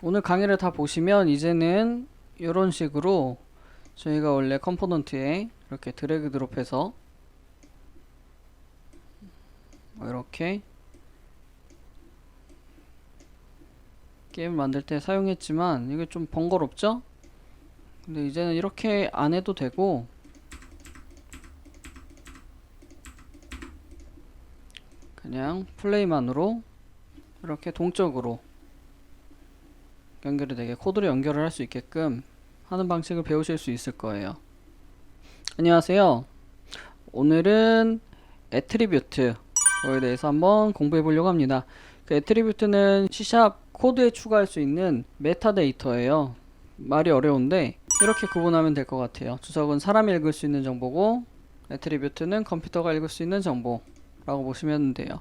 오늘 강의를 다 보시면 이제는 이런 식으로 저희가 원래 컴포넌트에 이렇게 드래그 드롭해서 이렇게 게임을 만들 때 사용했지만 이게 좀 번거롭죠? 근데 이제는 이렇게 안 해도 되고 그냥 플레이만으로 이렇게 동적으로 연결이 되게 코드로 연결을 할 수 있게끔 하는 방식을 배우실 수 있을 거예요. 안녕하세요. 오늘은 애트리뷰트에 대해서 한번 공부해 보려고 합니다. 그 애트리뷰트는 C# 코드에 추가할 수 있는 메타데이터예요. 말이 어려운데 이렇게 구분하면 될 것 같아요. 주석은 사람이 읽을 수 있는 정보고 애트리뷰트는 컴퓨터가 읽을 수 있는 정보라고 보시면 돼요.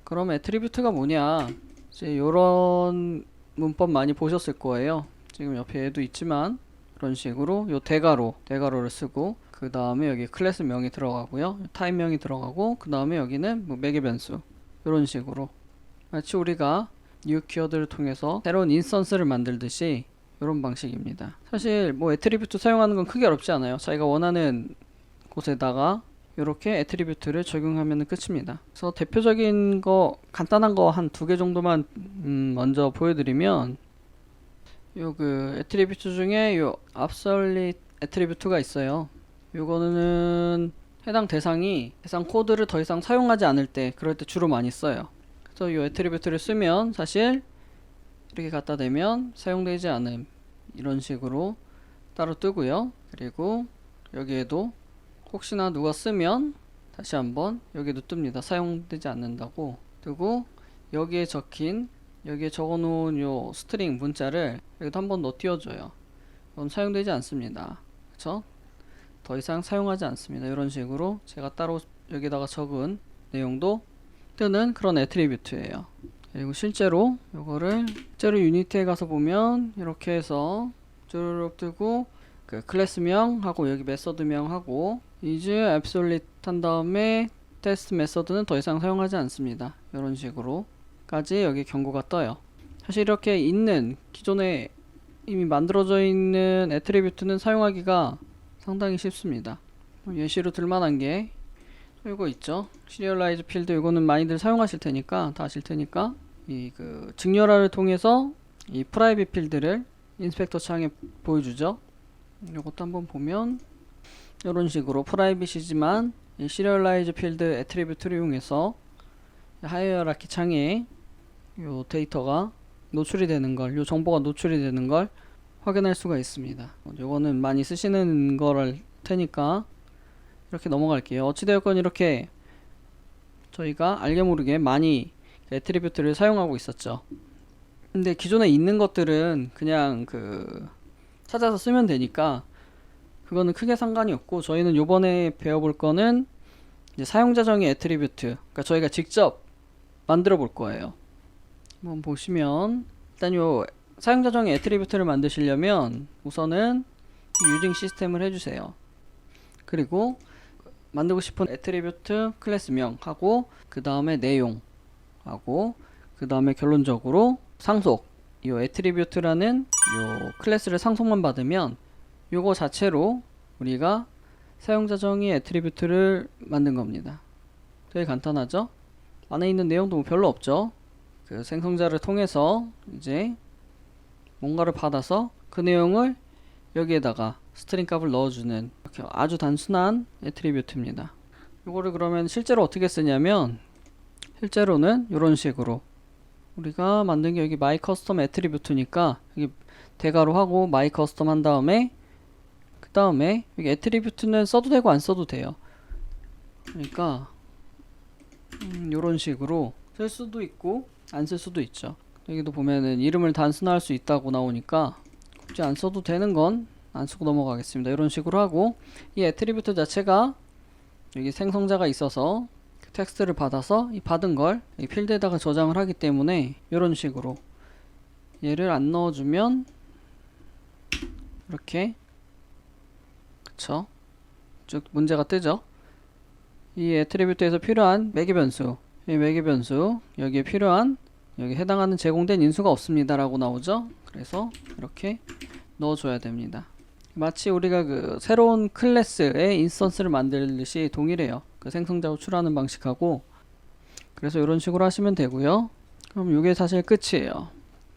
그럼 애트리뷰트가 뭐냐? 이제 요런 문법 많이 보셨을 거예요. 지금 옆에 얘도 있지만 이런 식으로 요 대괄호를 쓰고 그 다음에 여기 클래스 명이 들어가고요, 타입 명이 들어가고, 그 다음에 여기는 뭐 매개 변수 이런 식으로 마치 우리가 new 키워드를 통해서 새로운 인스턴스를 만들듯이 이런 방식입니다. 사실 뭐 애트리뷰트 사용하는 건 크게 어렵지 않아요. 자기가 원하는 곳에다가 이렇게 애트리뷰트를 적용하면 끝입니다. 그래서 대표적인 거 간단한 거 한 두 개 정도만 먼저 보여드리면 요 그 애트리뷰트 중에 요 absolute 애트리뷰트가 있어요. 요거는 해당 대상 코드를 더 이상 사용하지 않을 때, 그럴 때 주로 많이 써요. 그래서 요 애트리뷰트를 쓰면 사실 이렇게 갖다 대면 사용되지 않음 이런 식으로 따로 뜨고요. 그리고 여기에도 혹시나 누가 쓰면 다시 한번 여기도 뜹니다. 사용되지 않는다고 뜨고, 여기에 적어 놓은 요 스트링 문자를 여기도 한 번 더 띄워줘요. 그럼 사용되지 않습니다. 그쵸? 더 이상 사용하지 않습니다. 이런 식으로 제가 따로 여기다가 적은 내용도 뜨는 그런 애트리뷰트예요. 그리고 실제로 유니티에 가서 보면 이렇게 해서 쭈르륵 뜨고, 그 클래스명 하고 여기 메서드명하고 is absolute 한 다음에 테스트 메서드는 더 이상 사용하지 않습니다. 이런 식으로까지 여기 경고가 떠요. 사실 이렇게 있는 기존에 이미 만들어져 있는 애트리뷰트는 사용하기가 상당히 쉽습니다. 예시로 들만한 게 이거 있죠. 시리얼라이즈 필드. 이거는 많이들 사용하실 테니까 다 아실 테니까 이 그 직렬화를 통해서 이 프라이빗 필드를 인스펙터 창에 보여주죠. 이것도 한번 보면 이런 식으로 프라이빗이지만 이 시리얼라이즈 필드 애트리뷰트를 이용해서 하이어라키 창에 요 데이터가 노출이 되는 걸, 요 정보가 노출이 되는 걸 확인할 수가 있습니다. 요거는 많이 쓰시는 거를 테니까 이렇게 넘어갈게요. 어찌되었건 이렇게 저희가 알게 모르게 많이 애트리뷰트를 사용하고 있었죠. 근데 기존에 있는 것들은 그냥 찾아서 쓰면 되니까 그거는 크게 상관이 없고, 저희는 요번에 배워볼 거는 이제 사용자 정의 애트리뷰트, 그러니까 저희가 직접 만들어 볼 거예요. 한번 보시면 일단 요 사용자 정의 애트리뷰트를 만드시려면 우선은 유징 시스템을 해주세요. 그리고 만들고 싶은 애트리뷰트 클래스명하고 그 다음에 내용하고 그 다음에 결론적으로 상속, 이 애트리뷰트라는 요 클래스를 상속만 받으면 요거 자체로 우리가 사용자 정의 애트리뷰트를 만든 겁니다. 되게 간단하죠? 안에 있는 내용도 뭐 별로 없죠. 그 생성자를 통해서 이제 뭔가를 받아서 그 내용을 여기에다가 스트링 값을 넣어주는 이렇게 아주 단순한 애트리뷰트입니다. 이거를 그러면 실제로 어떻게 쓰냐면, 실제로는 이런 식으로 우리가 만든 게 여기 my custom 애트리뷰트니까 여기 대괄호 하고 my custom 한 다음에 그 다음에 여기 애트리뷰트는 써도 되고 안 써도 돼요. 그러니까 이런 식으로 쓸 수도 있고 안 쓸 수도 있죠. 여기도 보면은 이름을 단순화할 수 있다고 나오니까 굳이 안 써도 되는 건 안 쓰고 넘어가겠습니다. 이런 식으로 하고, 이 애트리뷰트 자체가 여기 생성자가 있어서 그 텍스트를 받아서 이 받은 걸 이 필드에다가 저장을 하기 때문에 이런 식으로 얘를 안 넣어주면 이렇게, 그쵸? 쭉 문제가 뜨죠. 이 애트리뷰트에서 필요한 매개 변수, 이 매개 변수 여기에 필요한, 여기 해당하는 제공된 인수가 없습니다 라고 나오죠. 그래서 이렇게 넣어줘야 됩니다. 마치 우리가 그 새로운 클래스의 인스턴스를 만들듯이 동일해요. 그 생성자 호출하는 방식하고. 그래서 이런 식으로 하시면 되고요. 그럼 이게 사실 끝이에요.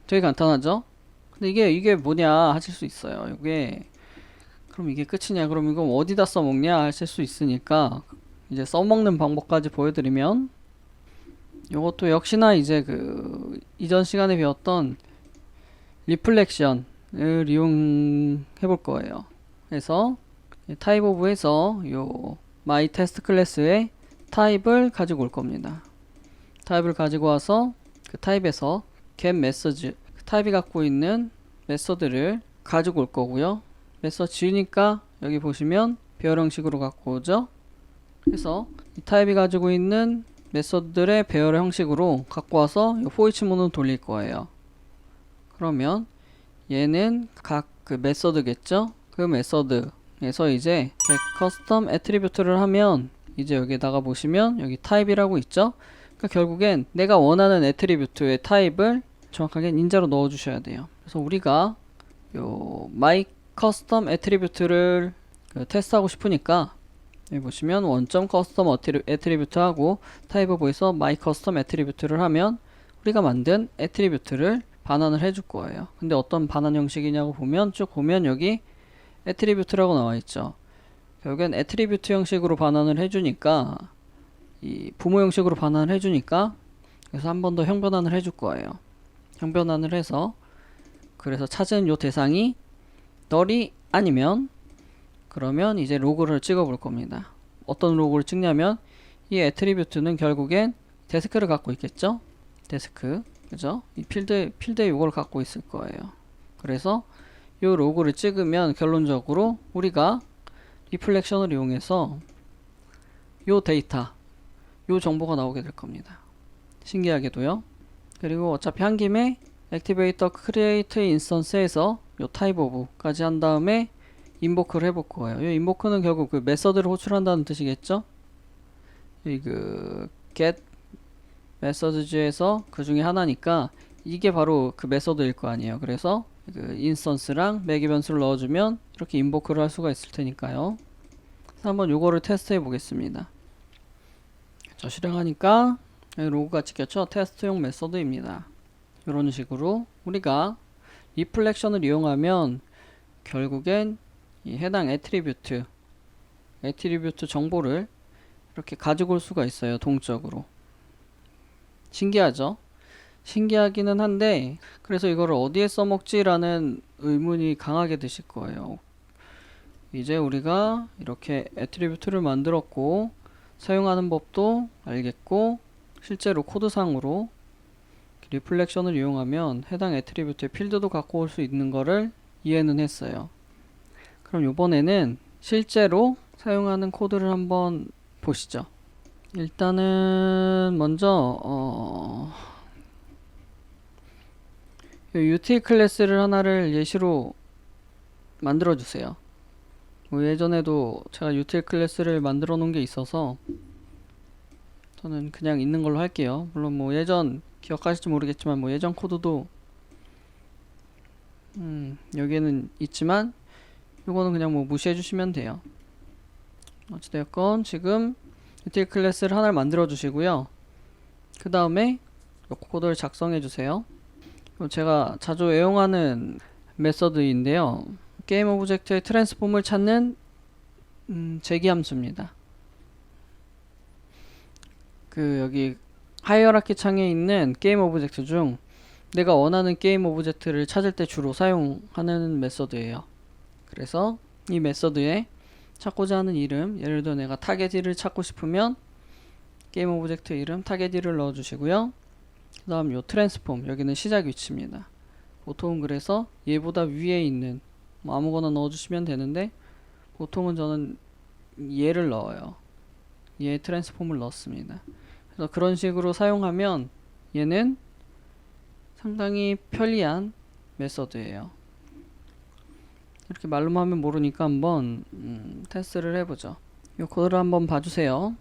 되게 간단하죠? 근데 이게 뭐냐 하실 수 있어요. 그럼 이게 끝이냐, 그럼 이거 어디다 써먹냐 하실 수 있으니까 이제 써먹는 방법까지 보여드리면, 이것도 역시나 이제 그 이전 시간에 배웠던 리플렉션을 이용해 볼 거예요. 그래서 타입 오브에서 요 my test 클래스의 타입을 가지고 올 겁니다. 타입을 가지고 와서 그 타입에서 get message, 그 타입이 갖고 있는 메서드를 가지고 올 거고요. 메서드 지우니까 여기 보시면 배열 형식으로 갖고 오죠. 그래서 이 타입이 가지고 있는 메서드들의 배열 형식으로 갖고 와서 이 for each 문은 돌릴 거예요. 그러면 얘는 각 그 메서드겠죠? 그 메서드에서 이제 get custom attribute를 하면 이제 여기다가 보시면 여기 타입이라고 있죠? 그러니까 결국엔 내가 원하는 애트리뷰트의 타입을 정확하게 인자로 넣어 주셔야 돼요. 그래서 우리가 요 my custom attribute를 테스트하고 싶으니까 여기 보시면 원점 custom attribute 하고 타입 오브에서 my custom attribute를 하면 우리가 만든 attribute를 반환을 해줄 거예요. 근데 어떤 반환 형식이냐고 보면 쭉 보면 여기 attribute라고 나와 있죠. 결국엔 attribute 형식으로 반환을 해주니까, 이 부모 형식으로 반환을 해주니까, 그래서 한 번 더 형변환을 해줄 거예요. 형변환을 해서 그래서 찾은 요 대상이 널이 아니면, 그러면 이제 로그를 찍어 볼 겁니다. 어떤 로그를 찍냐면 이 attribute는 결국엔 데스크를 갖고 있겠죠. 데스크, 그죠? 이 필드에 요걸 갖고 있을 거예요. 그래서 요 로그를 찍으면 결론적으로 우리가 리플렉션을 이용해서 요 데이터, 요 정보가 나오게 될 겁니다. 신기하게도요. 그리고 어차피 한 김에 액티베이터 크리에이트 인스턴스에서 요 타입 오브까지 한 다음에 인보크를 해볼 거예요. 요 인보크는 결국 그 메서드를 호출한다는 뜻이겠죠? 이 그 get 메서드즈에서 그 중에 하나니까 이게 바로 그 메서드일 거 아니에요. 그래서 그 인스턴스랑 매개 변수를 넣어주면 이렇게 인보크를 할 수가 있을 테니까요. 그래서 한번 요거를 테스트해 보겠습니다. 저 실행하니까 로그가 찍혔죠. 테스트용 메서드입니다. 이런 식으로 우리가 리플렉션을 이용하면 결국엔 이 해당 애트리뷰트 정보를 이렇게 가지고 올 수가 있어요. 동적으로. 신기하죠? 신기하기는 한데, 그래서 이거를 어디에 써먹지라는 의문이 강하게 드실 거예요. 이제 우리가 이렇게 애트리뷰트를 만들었고 사용하는 법도 알겠고, 실제로 코드상으로 리플렉션을 이용하면 해당 애트리뷰트의 필드도 갖고 올 수 있는 거를 이해는 했어요. 그럼 이번에는 실제로 사용하는 코드를 한번 보시죠. 일단은 먼저 util 클래스를 하나를 예시로 만들어 주세요. 뭐 예전에도 제가 util 클래스를 만들어 놓은 게 있어서 저는 그냥 있는 걸로 할게요. 물론 뭐 예전 기억하실지 모르겠지만 뭐 예전 코드도 여기에는 있지만 이거는 그냥 뭐 무시해 주시면 돼요. 어찌되었건 지금 util 클래스를 하나를 만들어 주시고요. 그 다음에 코드를 작성해 주세요. 제가 자주 애용하는 메서드인데요. 게임 오브젝트의 트랜스폼을 찾는 제기 함수입니다. 그 여기 하이어라키 창에 있는 게임 오브젝트 중 내가 원하는 게임 오브젝트를 찾을 때 주로 사용하는 메서드예요. 그래서 이 메서드에 찾고자 하는 이름, 예를 들어 내가 타겟1을 찾고 싶으면 게임 오브젝트 이름 타겟1을 넣어 주시고요. 그 다음 요 트랜스폼, 여기는 시작 위치입니다. 보통은 그래서 얘보다 위에 있는 뭐 아무거나 넣어 주시면 되는데 보통은 저는 얘를 넣어요. 얘 트랜스폼을 넣습니다. 그래서 그런 식으로 사용하면 얘는 상당히 편리한 메서드예요. 이렇게 말로만 하면 모르니까 한번 테스트를 해보죠. 이 코드를 한번 봐주세요.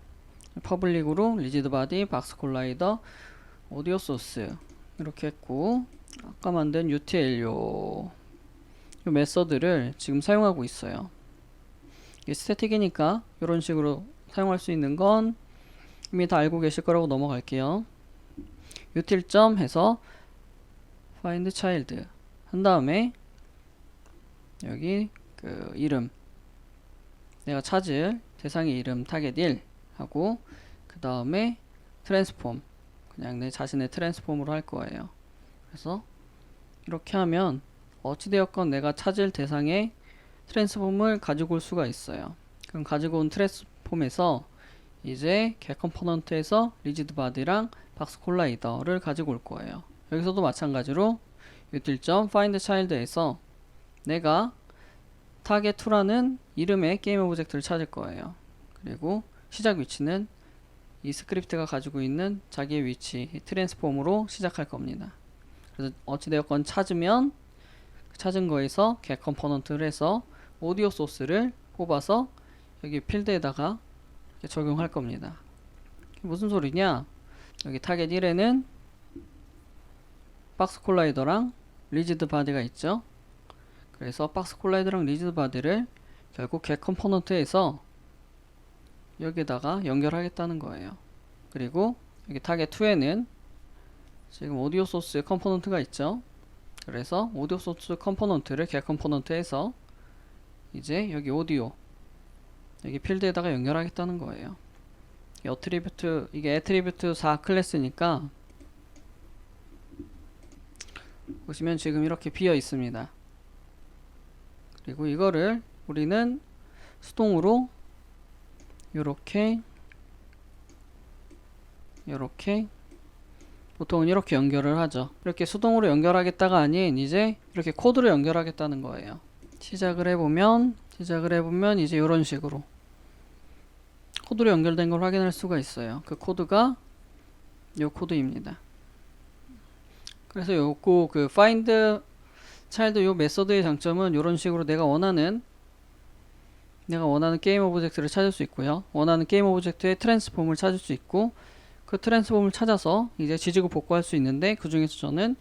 퍼블릭으로 리지드 바디 박스 콜라이더 오디오 소스 이렇게 했고, 아까 만든 util 요 메서드를 지금 사용하고 있어요. 이게 스태틱이니까 이런 식으로 사용할 수 있는 건 이미 다 알고 계실 거라고 넘어갈게요. util 점 해서 find child 한 다음에 여기 그 이름, 내가 찾을 대상의 이름 target 1 하고 그 다음에 transform, 그냥 내 자신의 트랜스폼으로 할 거예요. 그래서 이렇게 하면 어찌되었건 내가 찾을 대상의 트랜스폼을 가지고 올 수가 있어요. 그럼 가지고 온 트랜스폼에서 이제 get 컴포넌트에서 리지드 바디랑 박스 콜라이더를 가지고 올 거예요. 여기서도 마찬가지로 util.find child에서 내가 target2라는 이름의 게임 오브젝트를 찾을 거예요. 그리고 시작 위치는 이 스크립트가 가지고 있는 자기의 위치 트랜스폼으로 시작할 겁니다. 그래서 어찌되었건 찾으면 찾은 거에서 get 컴포넌트를 해서 오디오 소스를 뽑아서 여기 필드에다가 이렇게 적용할 겁니다. 무슨 소리냐? 여기 타겟 1에는 박스 콜라이더랑 리지드 바디가 있죠. 그래서 박스 콜라이더랑 리지드 바디를 결국 get 컴포넌트에서 여기에다가 연결하겠다는 거예요. 그리고 여기 타겟 2에는 지금 오디오 소스 컴포넌트가 있죠. 그래서 오디오 소스 컴포넌트를 get 컴포넌트에서 이제 여기 오디오 여기 필드에다가 연결하겠다는 거예요. 이게 애트리뷰트 4 클래스니까 보시면 지금 이렇게 비어 있습니다. 그리고 이거를 우리는 수동으로 요렇게 보통은 이렇게 연결을 하죠. 이렇게 수동으로 연결하겠다가 아닌 이제 이렇게 코드로 연결하겠다는 거예요. 시작을 해보면 이제 이런 식으로 코드로 연결된 걸 확인할 수가 있어요. 그 코드가 요 코드입니다. 그래서 요거 그 find child 요 메서드의 장점은 이런 식으로 내가 원하는 게임 오브젝트를 찾을 수 있고요. 원하는 게임 오브젝트의 트랜스폼을 찾을 수 있고 그 트랜스폼을 찾아서 이제 지지고 복구할 수 있는데 그 중에서 저는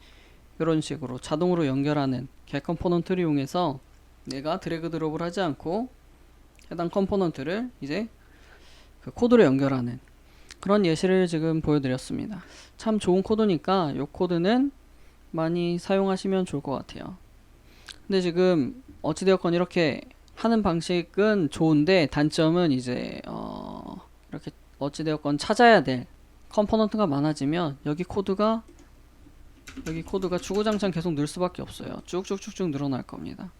이런 식으로 자동으로 연결하는 get 컴포넌트를 이용해서 내가 드래그 드롭을 하지 않고 해당 컴포넌트를 이제 그 코드로 연결하는 그런 예시를 지금 보여드렸습니다. 참 좋은 코드니까 이 코드는 많이 사용하시면 좋을 것 같아요. 근데 지금 어찌되었건 이렇게 하는 방식은 좋은데 단점은 이제 이렇게 어찌되었건 찾아야 될 컴포넌트가 많아지면 여기 코드가 주구장창 계속 늘 수밖에 없어요. 쭉쭉쭉쭉 늘어날 겁니다.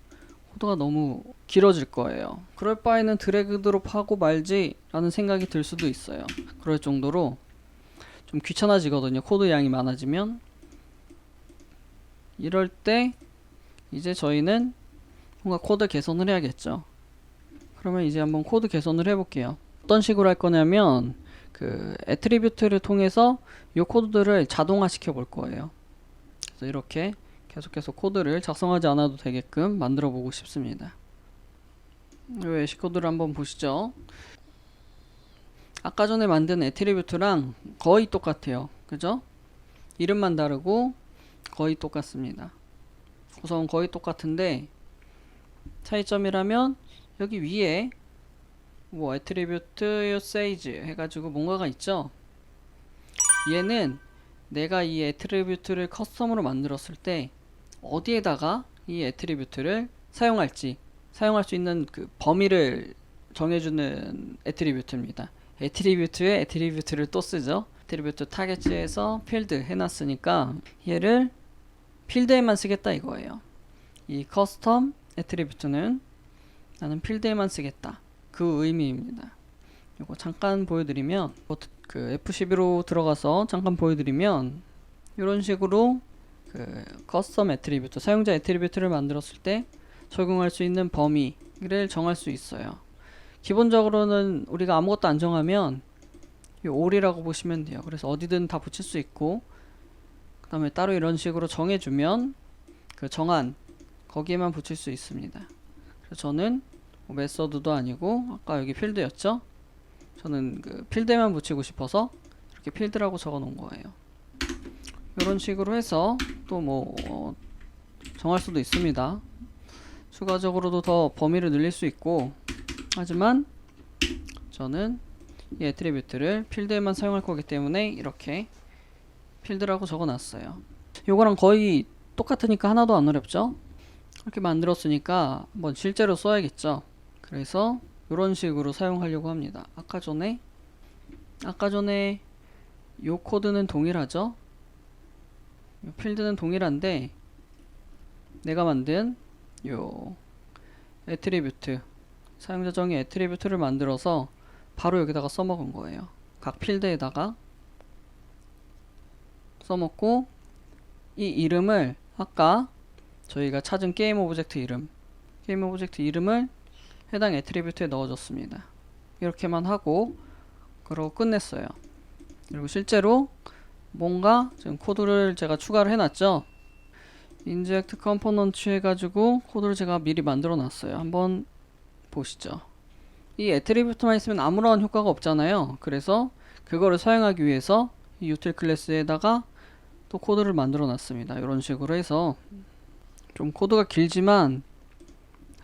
코드가 너무 길어질 거예요. 그럴 바에는 드래그 드롭 하고 말지 라는 생각이 들 수도 있어요. 그럴 정도로 좀 귀찮아지거든요. 코드 양이 많아지면. 이럴 때 이제 저희는 뭔가 코드 개선을 해야겠죠. 그러면 이제 한번 코드 개선을 해볼게요. 어떤 식으로 할 거냐면 그 애트리뷰트를 통해서 이 코드들을 자동화 시켜 볼 거예요. 그래서 이렇게 계속해서 코드를 작성하지 않아도 되게끔 만들어 보고 싶습니다. 이 예시 코드를 한번 보시죠. 아까 전에 만든 애트리뷰트랑 거의 똑같아요. 그죠? 이름만 다르고 거의 똑같습니다. 구성은 거의 똑같은데 차이점이라면 여기 위에 뭐 애트리뷰트 usage 해가지고 뭔가가 있죠. 얘는 내가 이 애트리뷰트를 커스텀으로 만들었을 때 어디에다가 이 애트리뷰트를 사용할지 사용할 수 있는 그 범위를 정해주는 애트리뷰트입니다. 애트리뷰트에 애트리뷰트를 또 쓰죠. 애트리뷰트 타겟에서 필드 해놨으니까 얘를 필드에만 쓰겠다 이거예요. 이 커스텀 애트리뷰트는 나는 필드에만 쓰겠다 그 의미입니다. 이거 잠깐 보여드리면 그 F12로 들어가서 잠깐 보여드리면 이런 식으로 그 커스텀 애트리뷰트 사용자 애트리뷰트를 만들었을 때 적용할 수 있는 범위를 정할 수 있어요. 기본적으로는 우리가 아무것도 안 정하면 이 all이라고 보시면 돼요. 그래서 어디든 다 붙일 수 있고 그 다음에 따로 이런 식으로 정해주면 그 정한 거기에만 붙일 수 있습니다. 그래서 저는 뭐 메서드도 아니고 아까 여기 필드였죠. 저는 그 필드에만 붙이고 싶어서 이렇게 필드라고 적어 놓은 거예요. 이런 식으로 해서 또 뭐 정할 수도 있습니다. 추가적으로도 더 범위를 늘릴 수 있고, 하지만 저는 이 애트리뷰트를 필드에만 사용할 거기 때문에 이렇게 필드라고 적어 놨어요. 요거랑 거의 똑같으니까 하나도 안 어렵죠? 이렇게 만들었으니까 한번 실제로 써야겠죠? 그래서 이런 식으로 사용하려고 합니다. 아까 전에 요 코드는 동일하죠? 요 필드는 동일한데 내가 만든 요 애트리뷰트, 사용자 정의 애트리뷰트를 만들어서 바로 여기다가 써먹은 거예요. 각 필드에다가 써먹고, 이 이름을 아까 저희가 찾은 게임 오브젝트 이름을 해당 애트리뷰트에 넣어줬습니다. 이렇게만 하고 그러고 끝냈어요. 그리고 실제로 뭔가 지금 코드를 제가 추가를 해놨죠. 인젝트 컴포넌트 해가지고 코드를 제가 미리 만들어 놨어요. 한번 보시죠. 이 애트리뷰트만 있으면 아무런 효과가 없잖아요. 그래서 그거를 사용하기 위해서 이 util 클래스에다가 또 코드를 만들어 놨습니다. 이런 식으로 해서 좀 코드가 길지만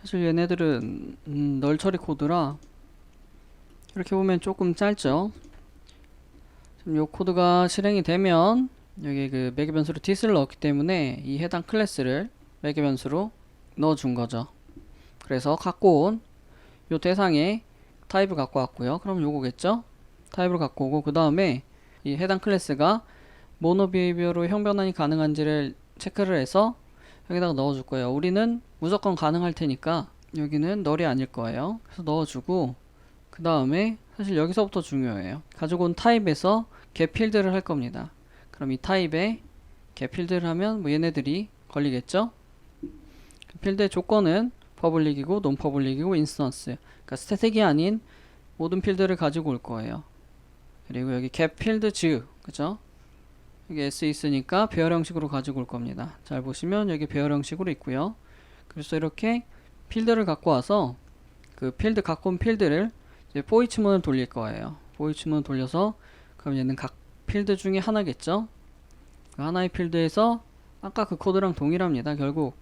사실 얘네들은 널 처리 코드라 이렇게 보면 조금 짧죠. 지금 요 코드가 실행이 되면 여기 그 매개 변수로 this를 넣었기 때문에 이 해당 클래스를 매개 변수로 넣어준 거죠. 그래서 갖고 온 요 대상에 타입을 갖고 왔고요. 그럼 요거겠죠? 타입을 갖고 오고, 그 다음에 이 해당 클래스가 모노 비헤이비어로 형 변환이 가능한지를 체크를 해서 여기다가 넣어줄 거예요. 우리는 무조건 가능할 테니까 여기는 널이 아닐 거예요. 그래서 넣어주고, 그 다음에 사실 여기서부터 중요해요. 가지고 온 타입에서 get 필드를 할 겁니다. 그럼 이 타입에 get 필드를 하면 뭐 얘네들이 걸리겠죠? 그 필드의 조건은 퍼블릭이고 논 퍼블릭이고 인스턴스, 그러니까 스태틱이 아닌 모든 필드를 가지고 올 거예요. 그리고 여기 get 필드 즈, 그죠? 여기 s 있으니까 배열 형식으로 가지고 올 겁니다. 잘 보시면 여기 배열 형식으로 있고요. 그래서 이렇게 필드를 갖고 와서 그 필드 갖고 온 필드를 이제 for each 문을 돌릴 거예요. for each 문을 돌려서, 그럼 얘는 각 필드 중에 하나겠죠? 그 하나의 필드에서 아까 그 코드랑 동일합니다. 결국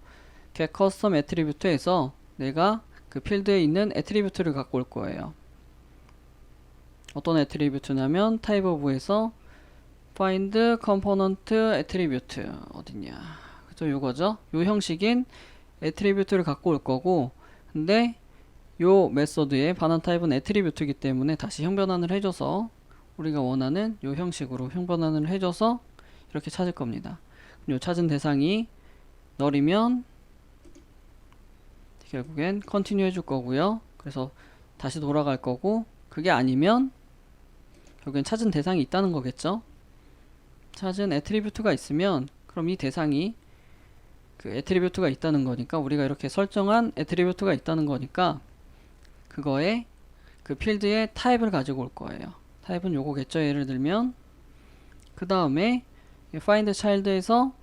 get custom attribute에서 내가 그 필드에 있는 애트리뷰트를 갖고 올 거예요. 어떤 애트리뷰트냐면 type of에서 find component attribute 어딨냐, 그죠? 요거죠. 요 형식인 애트리뷰트를 갖고 올 거고, 근데 요 메소드의 반환 타입은 애트리뷰트이기 때문에 다시 형 변환을 해줘서 우리가 원하는 요 형식으로 형 변환을 해줘서 이렇게 찾을 겁니다. 요 찾은 대상이 널이면 결국엔 컨티뉴 해줄 거고요. 그래서 다시 돌아갈 거고, 그게 아니면 결국엔 찾은 대상이 있다는 거겠죠. 찾은 애트리뷰트가 있으면 그럼 이 대상이 그 애트리뷰트가 있다는 거니까, 우리가 이렇게 설정한 애트리뷰트가 있다는 거니까 그거에 그 필드의 타입을 가지고 올 거예요. 타입은 요거겠죠. 예를 들면 그 다음에 find child에서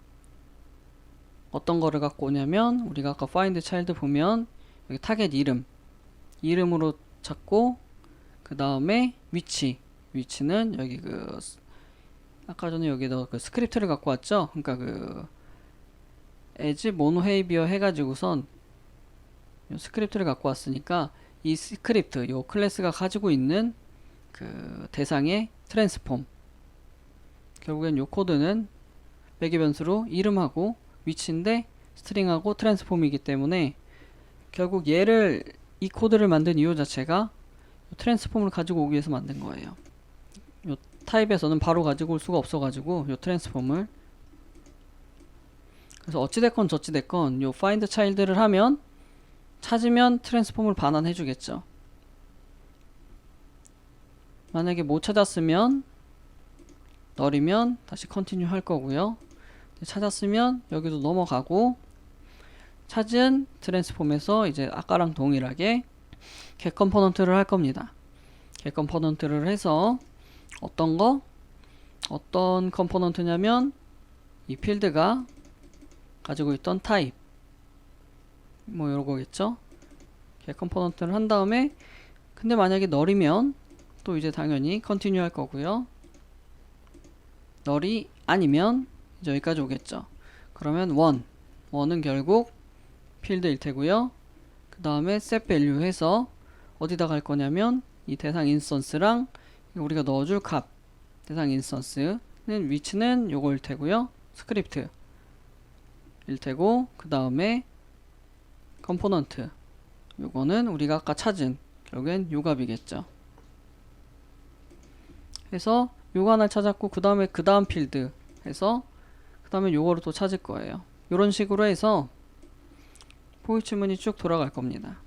어떤 거를 갖고 오냐면, 우리가 아까 find child 보면 여기 타겟 이름으로 찾고, 그 다음에 위치는 여기 그 아까 전에 여기다 그 스크립트를 갖고 왔죠. 그러니까 그 as mono behavior 해가지고선 요 스크립트를 갖고 왔으니까 이 스크립트 요 클래스가 가지고 있는 그 대상의 트랜스폼, 결국엔 요 코드는 매개 변수로 이름하고 위치인데 스트링하고 트랜스폼이기 때문에 결국 얘를, 이 코드를 만든 이유 자체가 트랜스폼을 가지고 오기 위해서 만든 거예요. 요 타입에서는 바로 가지고 올 수가 없어 가지고 요 트랜스폼을, 그래서 어찌됐건 저찌됐건 요 find child를 하면 찾으면 트랜스폼을 반환해 주겠죠. 만약에 못 찾았으면 널이면 다시 컨티뉴 할 거고요. 찾았으면 여기도 넘어가고, 찾은 트랜스폼에서 이제 아까랑 동일하게 get 컴포넌트를 할 겁니다. get 컴포넌트를 해서 어떤 컴포넌트냐면 이 필드가 가지고 있던 타입 뭐 요거겠죠. get 컴포넌트를 한 다음에, 근데 만약에 널이면 또 이제 당연히 컨티뉴 할 거고요. 널이 아니면 이제 여기까지 오겠죠. 그러면 원은 결국 필드일 테고요. 그 다음에 set value 해서 어디다 갈 거냐면 이 대상 인스턴스랑 우리가 넣어줄 값 대상 인스턴스는 위치는 요거일 테고요. 스크립트 일 테고 그 다음에 컴포넌트 요거는 우리가 아까 찾은 결국엔 요 값이겠죠. 해서 요거 하나 찾았고 그 다음에 그 다음 필드 해서 그 다음에 요거를 또 찾을 거예요. 요런 식으로 해서 포이치문이 쭉 돌아갈 겁니다.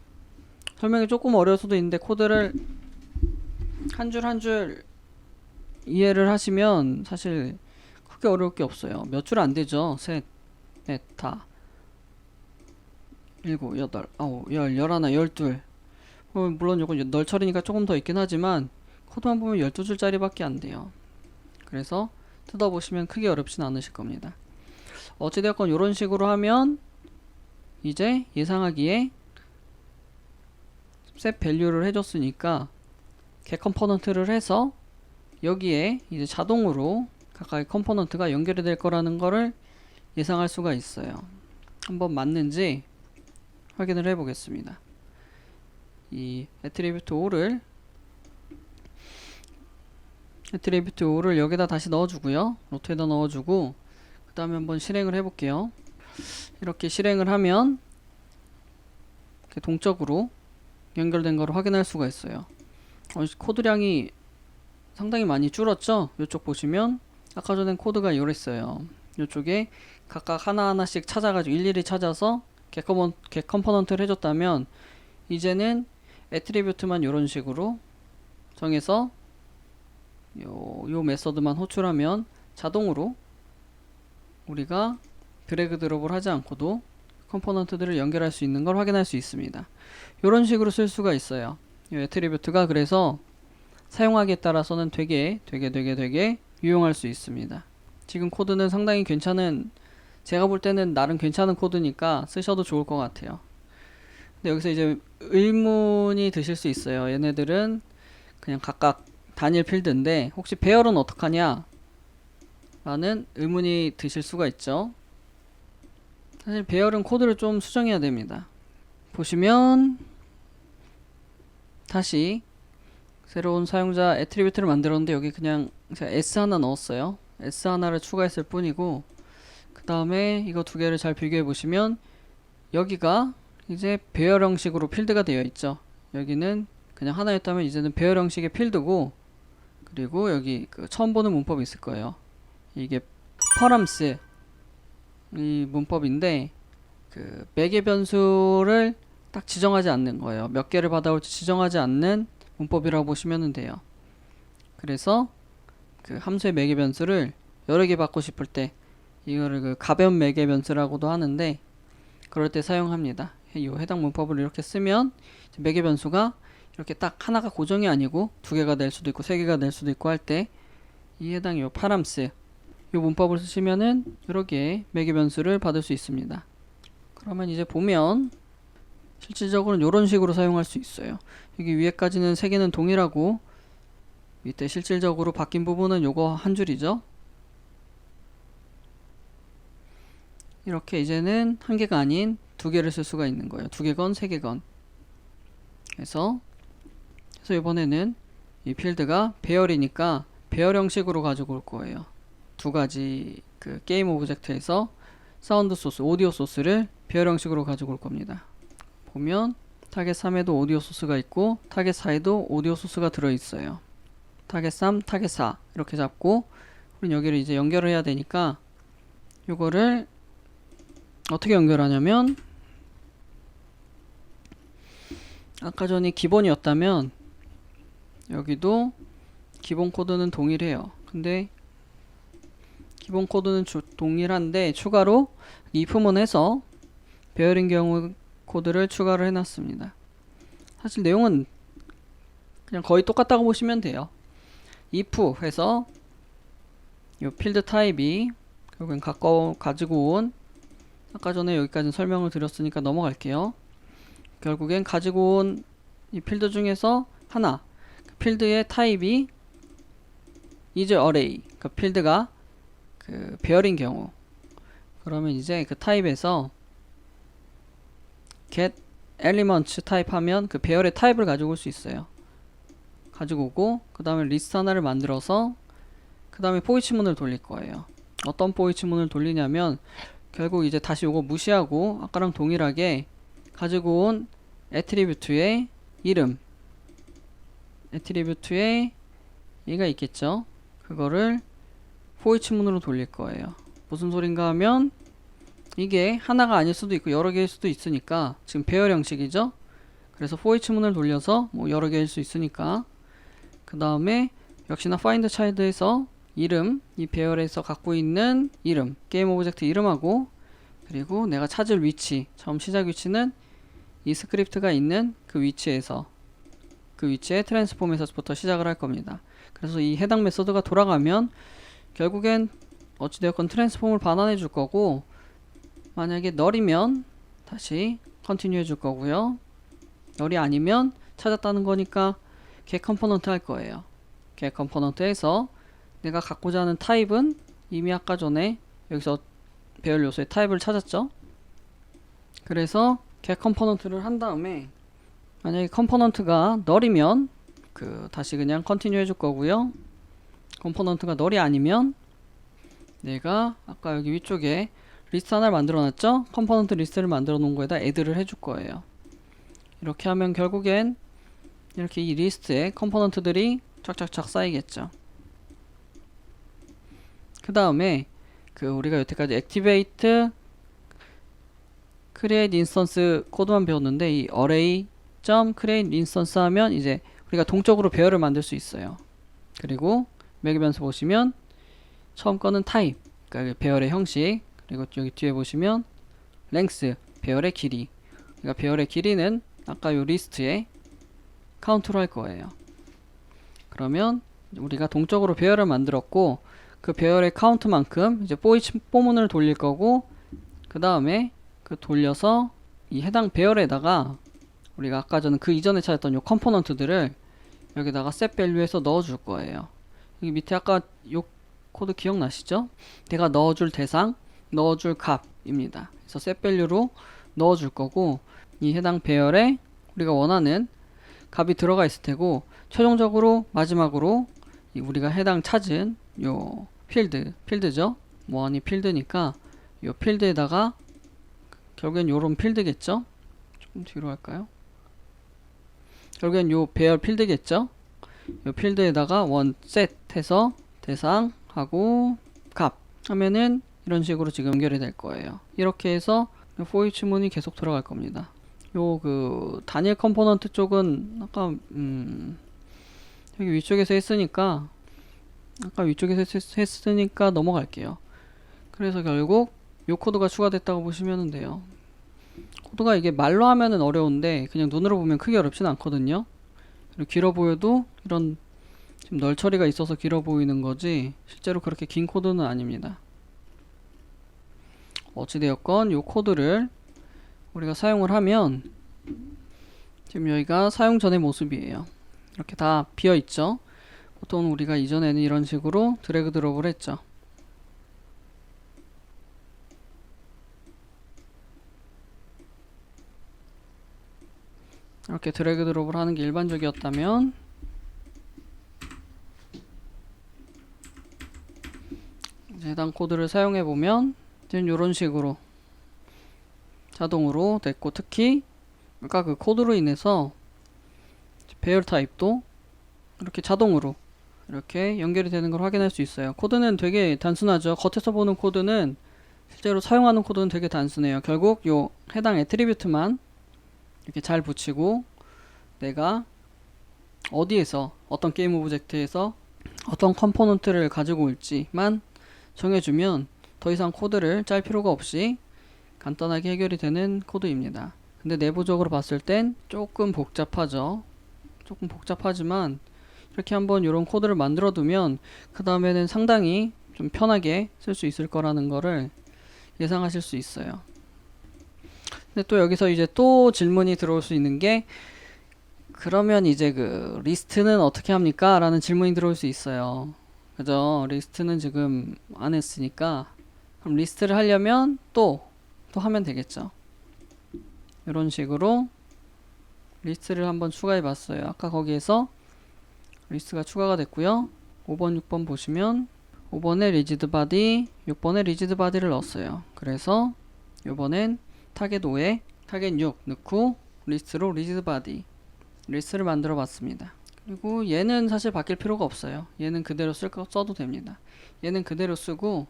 설명이 조금 어려울 수도 있는데 코드를 한 줄 한 줄 이해를 하시면 사실 크게 어려울 게 없어요. 몇 줄 안 되죠. 셋, 넷, 다. 7, 8, 9, 10, 11, 12. 물론 요건 널 처리니까 조금 더 있긴 하지만 코드만 보면 12줄짜리 밖에 안 돼요. 그래서 뜯어보시면 크게 어렵진 않으실 겁니다. 어찌되었건 요런 식으로 하면 이제 예상하기에 set value를 해줬으니까 get 컴포넌트를 해서 여기에 이제 자동으로 각각의 컴포넌트가 연결이 될 거라는 거를 예상할 수가 있어요. 한번 맞는지 확인을 해 보겠습니다. 이 attribute all을 여기다 다시 넣어주고요. 로트에다 넣어주고 그 다음에 한번 실행을 해볼게요. 이렇게 실행을 하면 이렇게 동적으로 연결된 거를 확인할 수가 있어요. 코드량이 상당히 많이 줄었죠? 이쪽 보시면 아까 전엔 코드가 이랬어요. 이쪽에 각각 하나하나씩 찾아가지고 일일이 찾아서 get 컴포넌트를 해줬다면 이제는 애트리뷰트만 이런 식으로 정해서 요 메서드만 호출하면 자동으로 우리가 드래그 드롭을 하지 않고도 컴포넌트들을 연결할 수 있는 걸 확인할 수 있습니다. 이런 식으로 쓸 수가 있어요. 이 애트리뷰트가 그래서 사용하기에 따라서는 되게 유용할 수 있습니다. 지금 코드는 상당히 괜찮은, 제가 볼 때는 나름 괜찮은 코드니까 쓰셔도 좋을 것 같아요. 근데 여기서 이제 의문이 드실 수 있어요. 얘네들은 그냥 각각 단일 필드인데 혹시 배열은 어떡하냐 라는 의문이 드실 수가 있죠. 사실 배열은 코드를 좀 수정해야 됩니다. 보시면 다시 새로운 사용자 애트리뷰트를 만들었는데 여기 그냥 제가 S 하나 넣었어요. S 하나를 추가했을 뿐이고 그 다음에 이거 두 개를 잘 비교해 보시면 여기가 이제 배열 형식으로 필드가 되어 있죠. 여기는 그냥 하나였다면 이제는 배열 형식의 필드고, 그리고 여기 그 처음 보는 문법이 있을 거예요. 이게 퍼럼스 이 문법인데 그 매개 변수를 딱 지정하지 않는 거예요. 몇 개를 받아올지 지정하지 않는 문법이라고 보시면 돼요. 그래서 그 함수의 매개 변수를 여러 개 받고 싶을 때 이거를 그 가변 매개 변수라고도 하는데 그럴 때 사용합니다. 이 해당 문법을 이렇게 쓰면 매개 변수가 이렇게 딱 하나가 고정이 아니고 두 개가 될 수도 있고 세 개가 될 수도 있고 할 때 이 해당 요 파람스 요 문법을 쓰시면은 여러 개의 매개 변수를 받을 수 있습니다. 그러면 이제 보면 실질적으로는 이런 식으로 사용할 수 있어요. 여기 위에까지는 세 개는 동일하고 밑에 실질적으로 바뀐 부분은 요거 한 줄이죠. 이렇게 이제는 한 개가 아닌 두 개를 쓸 수가 있는 거예요. 두 개건 세 개건. 그래서 이번에는 이 필드가 배열이니까 배열 형식으로 가지고 올 거예요. 두 가지 그 게임 오브젝트에서 사운드 소스, 오디오 소스를 배열 형식으로 가지고 올 겁니다. 보면 타겟 3에도 오디오 소스가 있고 타겟 4에도 오디오 소스가 들어있어요. 타겟 3, 타겟 4 이렇게 잡고 우리는 여기를 이제 연결을 해야 되니까 요거를 어떻게 연결하냐면 아까 전에 기본이었다면 여기도 기본 코드는 동일해요. 근데 기본 코드는 동일한데 추가로 if문 해서 배열인 경우 코드를 추가를 해놨습니다. 사실 내용은 그냥 거의 똑같다고 보시면 돼요. if 해서 요 필드 타입이 결국엔 가지고 온 아까 전에 여기까지 설명을 드렸으니까 넘어갈게요. 결국엔 가지고 온 이 필드 중에서 하나 그 필드의 타입이 is array 그 필드가 그 배열인 경우, 그러면 이제 그 타입에서 get elements 타입 하면 그 배열의 타입을 가지고 올 수 있어요. 가지고 오고 그 다음에 리스트 하나를 만들어서 그 다음에 for each 문을 돌릴 거예요. 어떤 for each 문을 돌리냐면 결국 이제 다시 요거 무시하고 아까랑 동일하게 가지고 온 애트리뷰트의 이름, 애트리뷰트의 얘가 있겠죠. 그거를 for each 문으로 돌릴 거예요. 무슨 소린가 하면 이게 하나가 아닐 수도 있고 여러 개일 수도 있으니까 지금 배열 형식이죠. 그래서 for each 문을 돌려서 뭐 여러 개일 수 있으니까 그 다음에 역시나 find child에서 이름, 이 배열에서 갖고 있는 이름, 게임 오브젝트 이름하고 그리고 내가 찾을 위치, 처음 시작 위치는 이 스크립트가 있는 그 위치에서 그 위치에 트랜스폼에서부터 시작을 할 겁니다. 그래서 이 해당 메소드가 돌아가면 결국엔 어찌되었건 트랜스폼을 반환해 줄 거고 만약에 널이면 다시 컨티뉴 해줄 거고요. 널이 아니면 찾았다는 거니까 get 컴포넌트 할 거예요. get 컴포넌트에서 내가 갖고자 하는 타입은 이미 아까 전에 여기서 배열 요소의 타입을 찾았죠. 그래서 get 컴포넌트를 한 다음에 만약에 컴포넌트가 널이면 그 다시 그냥 컨티뉴 해줄 거고요. 컴포넌트가 널이 아니면 내가 아까 여기 위쪽에 리스트 하나를 만들어 놨죠? 컴포넌트 리스트를 만들어 놓은 거에다 애드를 해줄 거예요. 이렇게 하면 결국엔 이렇게 이 리스트에 컴포넌트들이 쫙쫙쫙 쌓이겠죠. 그 다음에 그 우리가 여태까지 activate create instance 코드만 배웠는데 이 array.create instance 하면 이제 우리가 동적으로 배열을 만들 수 있어요. 그리고 매개 변수 보시면 처음 거는 type, 그러니까 배열의 형식, 그리고 여기 뒤에 보시면 length, 배열의 길이. 그러니까 배열의 길이는 아까 요 리스트에 카운트로 할 거예요. 그러면 우리가 동적으로 배열을 만들었고 그 배열의 카운트만큼 이제 for each 포문을 돌릴 거고 그 다음에 그 돌려서 이 해당 배열에다가 우리가 아까 전에 그 이전에 찾았던 요 컴포넌트들을 여기다가 set value에서 넣어 줄 거예요. 여기 밑에 아까 요 코드 기억나시죠? 내가 넣어줄 대상, 넣어줄 값입니다. 그래서 set value로 넣어줄 거고 이 해당 배열에 우리가 원하는 값이 들어가 있을 테고 최종적으로 마지막으로 우리가 해당 찾은 요 필드죠. 뭐하니 필드니까 요 필드에다가 결국엔 요런 필드겠죠. 조금 뒤로 할까요? 결국엔 요 배열 필드겠죠. 요 필드에다가 원 set 해서 대상하고 값 하면은 이런 식으로 지금 연결이 될 거예요. 이렇게 해서 for each 문이 계속 들어갈 겁니다. 요 그 단일 컴포넌트 쪽은 아까 여기 위쪽에서 했으니까 넘어갈게요. 그래서 결국 요 코드가 추가됐다고 보시면 돼요. 코드가 이게 말로 하면은 어려운데 그냥 눈으로 보면 크게 어렵진 않거든요. 그리고 길어 보여도 이런 지금 널 처리가 있어서 길어 보이는 거지 실제로 그렇게 긴 코드는 아닙니다. 어찌되었건 요 코드를 우리가 사용을 하면 지금 여기가 사용 전의 모습이에요. 이렇게 다 비어 있죠. 보통 우리가 이전에는 이런 식으로 드래그 드롭을 했죠. 이렇게 드래그 드롭을 하는 게 일반적이었다면 해당 코드를 사용해 보면 이런 식으로 자동으로 됐고 특히 아까 그 코드로 인해서 배열 타입도 이렇게 자동으로 이렇게 연결이 되는 걸 확인할 수 있어요. 코드는 되게 단순하죠. 겉에서 보는 코드는 실제로 사용하는 코드는 되게 단순해요. 결국 요 해당 애트리뷰트만 이렇게 잘 붙이고 내가 어디에서 어떤 게임 오브젝트에서 어떤 컴포넌트를 가지고 올지만 정해주면 더 이상 코드를 짤 필요가 없이 간단하게 해결이 되는 코드입니다. 근데 내부적으로 봤을 땐 조금 복잡하죠. 조금 복잡하지만 이렇게 한번 이런 코드를 만들어 두면 그 다음에는 상당히 좀 편하게 쓸 수 있을 거라는 거를 예상하실 수 있어요. 근데 또 여기서 이제 또 질문이 들어올 수 있는 게 그러면 이제 그 리스트는 어떻게 합니까? 라는 질문이 들어올 수 있어요. 그죠? 리스트는 지금 안 했으니까 그럼 리스트를 하려면 또 하면 되겠죠. 이런 식으로 리스트를 한번 추가해 봤어요. 아까 거기에서 리스트가 추가가 됐고요. 5번, 6번 보시면 5번에 리지드 바디, 6번에 리지드 바디를 넣었어요. 그래서 이번엔 타겟 5에 타겟 6 넣고 리스트로 리지드 바디 리스트를 만들어 봤습니다. 그리고 얘는 사실 바뀔 필요가 없어요. 얘는 그대로 써도 됩니다. 얘는 그대로 쓰고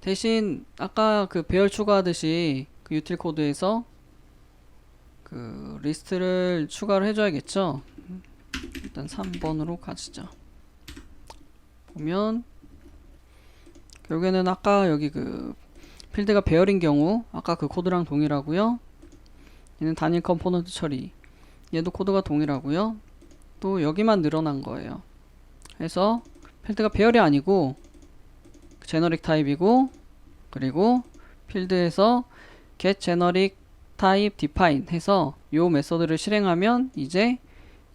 대신 아까 그 배열 추가하듯이 그 유틸 코드에서 그 리스트를 추가를 해줘야겠죠. 일단 3번으로 가시죠. 보면 결국에는 아까 여기 그 필드가 배열인 경우 아까 그 코드랑 동일하고요. 얘는 단일 컴포넌트 처리, 얘도 코드가 동일하고요. 또 여기만 늘어난 거예요. 그래서 필드가 배열이 아니고 제너릭 타입이고, 그리고 필드에서 get generic type define 해서 요 메서드를 실행하면 이제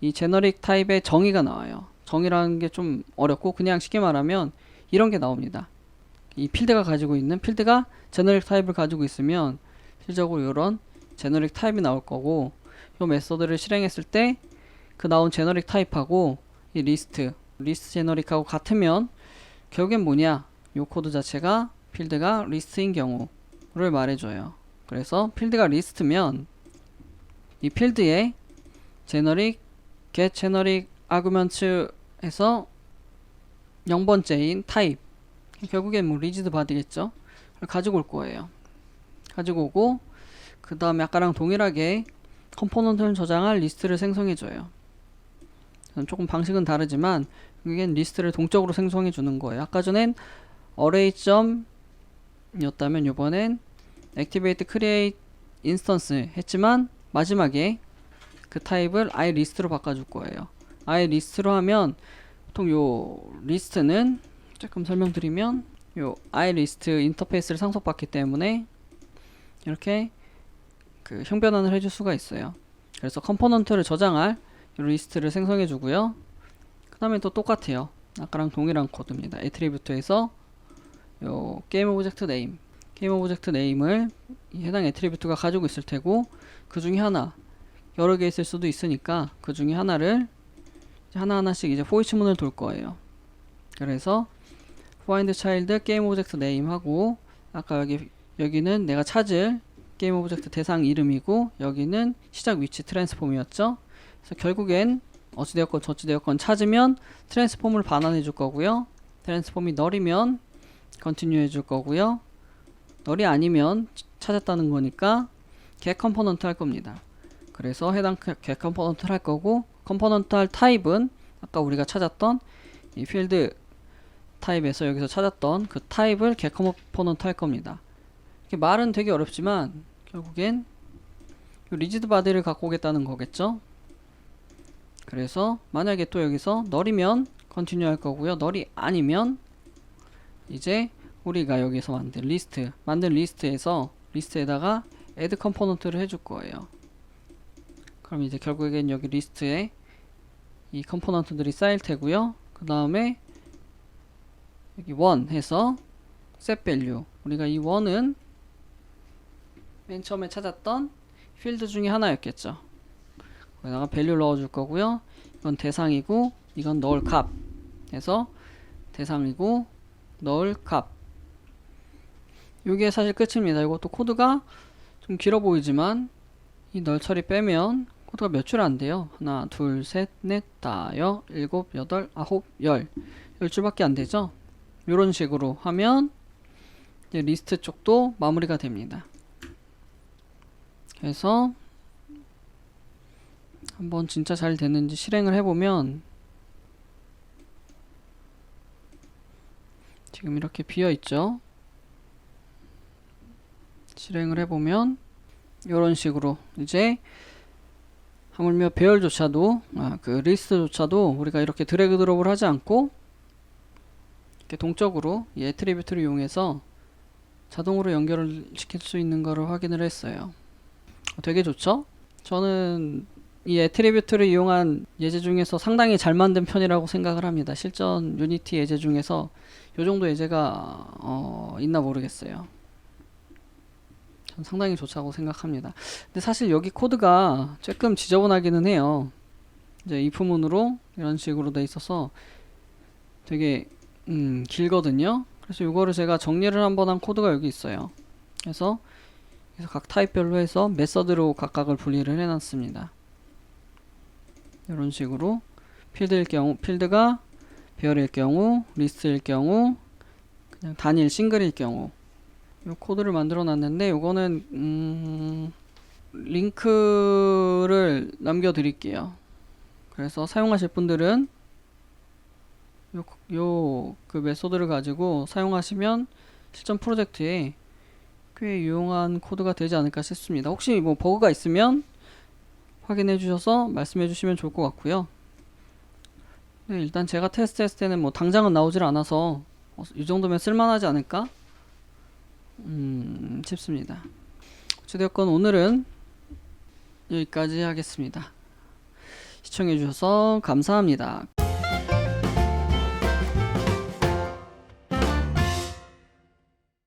이 제너릭 타입의 정의가 나와요. 정의라는 게 좀 어렵고 그냥 쉽게 말하면 이런 게 나옵니다. 이 필드가 가지고 있는 필드가 제너릭 타입을 가지고 있으면 실적으로 이런 제너릭 타입이 나올 거고, 요 메서드를 실행했을 때 그 나온 제너릭 타입하고 이 리스트 제너릭하고 같으면 결국엔 뭐냐, 요 코드 자체가 필드가 리스트인 경우를 말해줘요. 그래서 필드가 리스트면 이 필드에 제너릭 get generic argument 해서 0번째인 타입, 결국엔 뭐 리지드 바디겠죠. 가지고 올 거예요. 가지고 오고 그 다음에 아까랑 동일하게 컴포넌트를 저장할 리스트를 생성해 줘요. 조금 방식은 다르지만 여기엔 리스트를 동적으로 생성해 주는 거예요. 아까 전엔 array.였다면 이번엔 activate create instance 했지만 마지막에 그 타입을 i 리스트로 바꿔줄 거예요. i 리스트로 하면 보통 요 리스트는 조금 설명드리면 요 i 리스트 인터페이스를 상속받기 때문에 이렇게 그 형변환을 해줄 수가 있어요. 그래서 컴포넌트를 저장할 요 리스트를 생성해 주고요. 그 다음에 또 똑같아요. 아까랑 동일한 코드입니다. 애트리뷰트에서 요 게임 오브젝트 네임을 해당 애트리뷰트가 가지고 있을 테고, 그 중에 하나, 여러 개 있을 수도 있으니까 그 중에 하나를 하나하나씩 이제 for each 문을 돌 거예요. 그래서 find child 게임 오브젝트 네임 하고, 아까 여기는 내가 찾을 게임 오브젝트 대상 이름이고, 여기는 시작 위치 트랜스폼이었죠. 그래서 결국엔 어찌되었건 저찌되었건 찾으면 트랜스폼을 반환해 줄 거고요. 트랜스폼이 널이면 컨티뉴 해줄 거고요. 널이 아니면 찾았다는 거니까 get 컴포넌트 할 겁니다. 그래서 해당 get 컴포넌트를 할 거고, 컴포넌트 할 타입은 아까 우리가 찾았던 이 필드 타입에서 여기서 찾았던 그 타입을 get 컴포넌트 할 겁니다. 이렇게 말은 되게 어렵지만 결국엔 리지드 바디를 갖고 오겠다는 거겠죠. 그래서 만약에 또 여기서 널이면 컨티뉴 할 거고요. 널이 아니면 이제 우리가 여기서 만든 리스트에서 리스트에다가 add 컴포넌트를 해줄 거예요. 그럼 이제 결국엔 여기 리스트에 이 컴포넌트들이 쌓일 테고요. 그 다음에 여기 1 해서 set value, 우리가 이 1은 맨 처음에 찾았던 필드 중에 하나였겠죠. 거기다가 value 넣어줄 거고요. 이건 대상이고 이건 null 값 해서 대상이고 null 값, 이게 사실 끝입니다. 이것도 코드가 좀 길어 보이지만 이 null 처리 빼면 코드가 몇 줄 안 돼요. 하나, 둘, 셋, 넷, 다섯, 일곱, 여덟, 아홉, 열 10줄밖에 안 되죠. 이런 식으로 하면 이제 리스트 쪽도 마무리가 됩니다. 그래서 한번 진짜 잘 됐는지 실행을 해보면 지금 이렇게 비어있죠. 실행을 해보면 이런 식으로 이제 하물며 배열조차도 그 리스트조차도 우리가 이렇게 드래그 드롭을 하지 않고 이렇게 동적으로 이 애트리뷰트를 이용해서 자동으로 연결을 시킬 수 있는 거를 확인을 했어요. 되게 좋죠? 저는 이 애트리뷰트를 이용한 예제 중에서 상당히 잘 만든 편이라고 생각을 합니다. 실전 유니티 예제 중에서 요 정도 예제가 있나 모르겠어요. 전 상당히 좋다고 생각합니다. 근데 사실 여기 코드가 조금 지저분하기는 해요. 이제 if문으로 이런 식으로 돼 있어서 되게 길거든요. 그래서 이거를 제가 정리를 한번 한 코드가 여기 있어요. 그래서 각 타입별로 해서 메서드로 각각을 분리를 해놨습니다. 이런 식으로 필드일 경우, 필드가 배열일 경우, 리스트일 경우, 그냥 단일 싱글일 경우 이 코드를 만들어 놨는데 이거는 링크를 남겨 드릴게요. 그래서 사용하실 분들은 그 메소드를 가지고 사용하시면 실전 프로젝트에 꽤 유용한 코드가 되지 않을까 싶습니다. 혹시 뭐 버그가 있으면 확인해 주셔서 말씀해 주시면 좋을 것 같고요. 네, 일단 제가 테스트했을 때는 뭐 당장은 나오질 않아서 이 정도면 쓸만하지 않을까 싶습니다. 어찌되었건 오늘은 여기까지 하겠습니다. 시청해 주셔서 감사합니다.